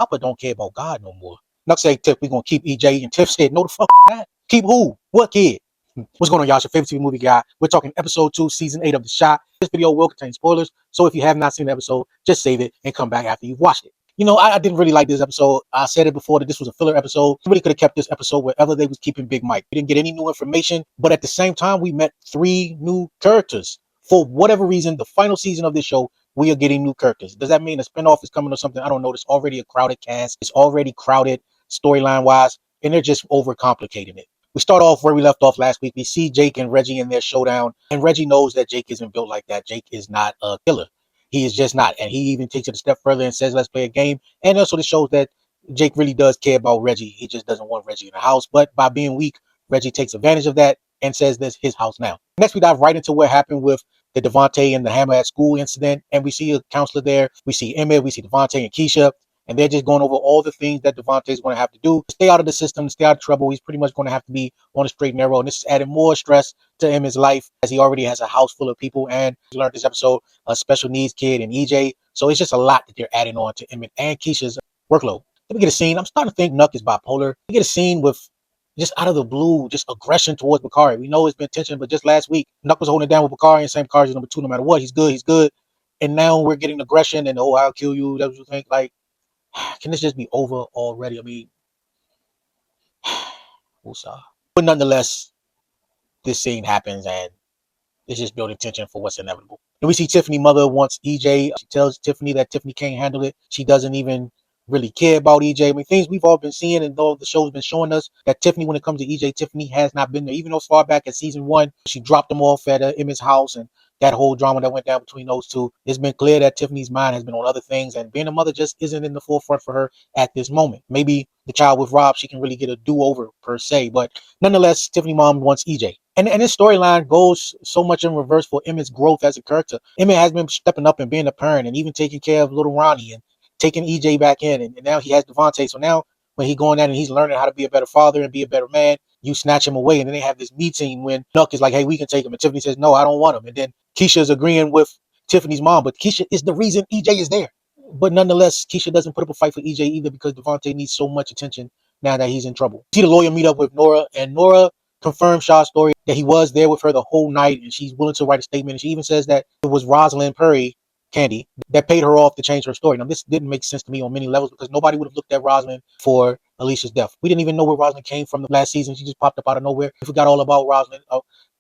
Papa don't care about God no more. Nuck said, Tiff, we gonna keep EJ, and Tiff said, no the fuck not. Keep who? What kid? What's going on, y'all? It's your favorite TV movie guy. We're talking episode 2, season 8 of The Shot. This video will contain spoilers, so if you have not seen the episode, just save it and come back after you've watched it. You know, I didn't really like this episode. I said it before that this was a filler episode. Somebody could have kept this episode wherever they was keeping Big Mike. We didn't get any new information, but at the same time, we met 3 new characters. For whatever reason, the final season of this show, we are getting new characters. Does that mean a spinoff is coming or something? I don't know. It's already a crowded cast. It's already crowded storyline-wise, and they're just overcomplicating it. We start off where we left off last week. We see Jake and Reggie in their showdown, and Reggie knows that Jake isn't built like that. Jake is not a killer. He is just not. And he even takes it a step further and says, let's play a game. And also this shows that Jake really does care about Reggie. He just doesn't want Reggie in the house. But by being weak, Reggie takes advantage of that and says this is his house now. Next, we dive right into what happened with the Devontae and the hammer at school incident. And we see a counselor there. We see Emmett. We see Devontae and Keisha. And they're just going over all the things that Devontae is going to have to do to stay out of the system, stay out of trouble. He's pretty much going to have to be on a straight and narrow. And this is adding more stress to Emmett's life as he already has a house full of people. And we learned this episode, a special needs kid and EJ. So it's just a lot that they're adding on to Emmett and Keisha's workload. Then we get a scene. I'm starting to think Nuck is bipolar. We get a scene with just out of the blue, just aggression towards Bakari. We know it's been tension, but just last week, Nuck was holding it down with Bakari and same Bakari's number 2 no matter what. He's good. He's good. And now we're getting aggression and, oh, I'll kill you. That's what you think. Like, can this just be over already? I mean, but nonetheless, this scene happens and it's just building tension for what's inevitable. And we see Tiffany mother wants EJ. She tells Tiffany that Tiffany can't handle it. She doesn't even really care about EJ. I mean, things we've all been seeing and though the show's been showing us that Tiffany, when it comes to EJ, Tiffany has not been there. Even though as far back as season 1, she dropped him off at Emmett's house and that whole drama that went down between those two. It's been clear that Tiffany's mind has been on other things and being a mother just isn't in the forefront for her at this moment. Maybe the child with Rob, she can really get a do-over per se, but nonetheless, Tiffany mom wants EJ. And this storyline goes so much in reverse for Emmett's growth as a character. Emmett has been stepping up and being a parent and even taking care of little Ronnie and taking EJ back in. And now he has Devontae. So now when he's going out and he's learning how to be a better father and be a better man, you snatch him away. And then they have this meeting when Nuck is like, hey, we can take him. And Tiffany says, no, I don't want him. And then Keisha is agreeing with Tiffany's mom. But Keisha is the reason EJ is there. But nonetheless, Keisha doesn't put up a fight for EJ either because Devontae needs so much attention now that he's in trouble. See the lawyer meet up with Nora. And Nora confirmed Shaw's story that he was there with her the whole night. And she's willing to write a statement. And she even says that it was Rosalind Perry, Candy, that paid her off to change her story. Now, this didn't make sense to me on many levels because nobody would have looked at Rosalind for Alicia's death. We didn't even know where Rosalind came from the last season. She just popped up out of nowhere. We forgot all about Rosalind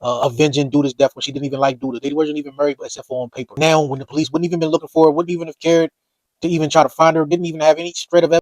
avenging Duda's death when she didn't even like Duda. They weren't even married except for on paper. Now, when the police wouldn't even been looking for her, wouldn't even have cared to even try to find her, didn't even have any shred of evidence.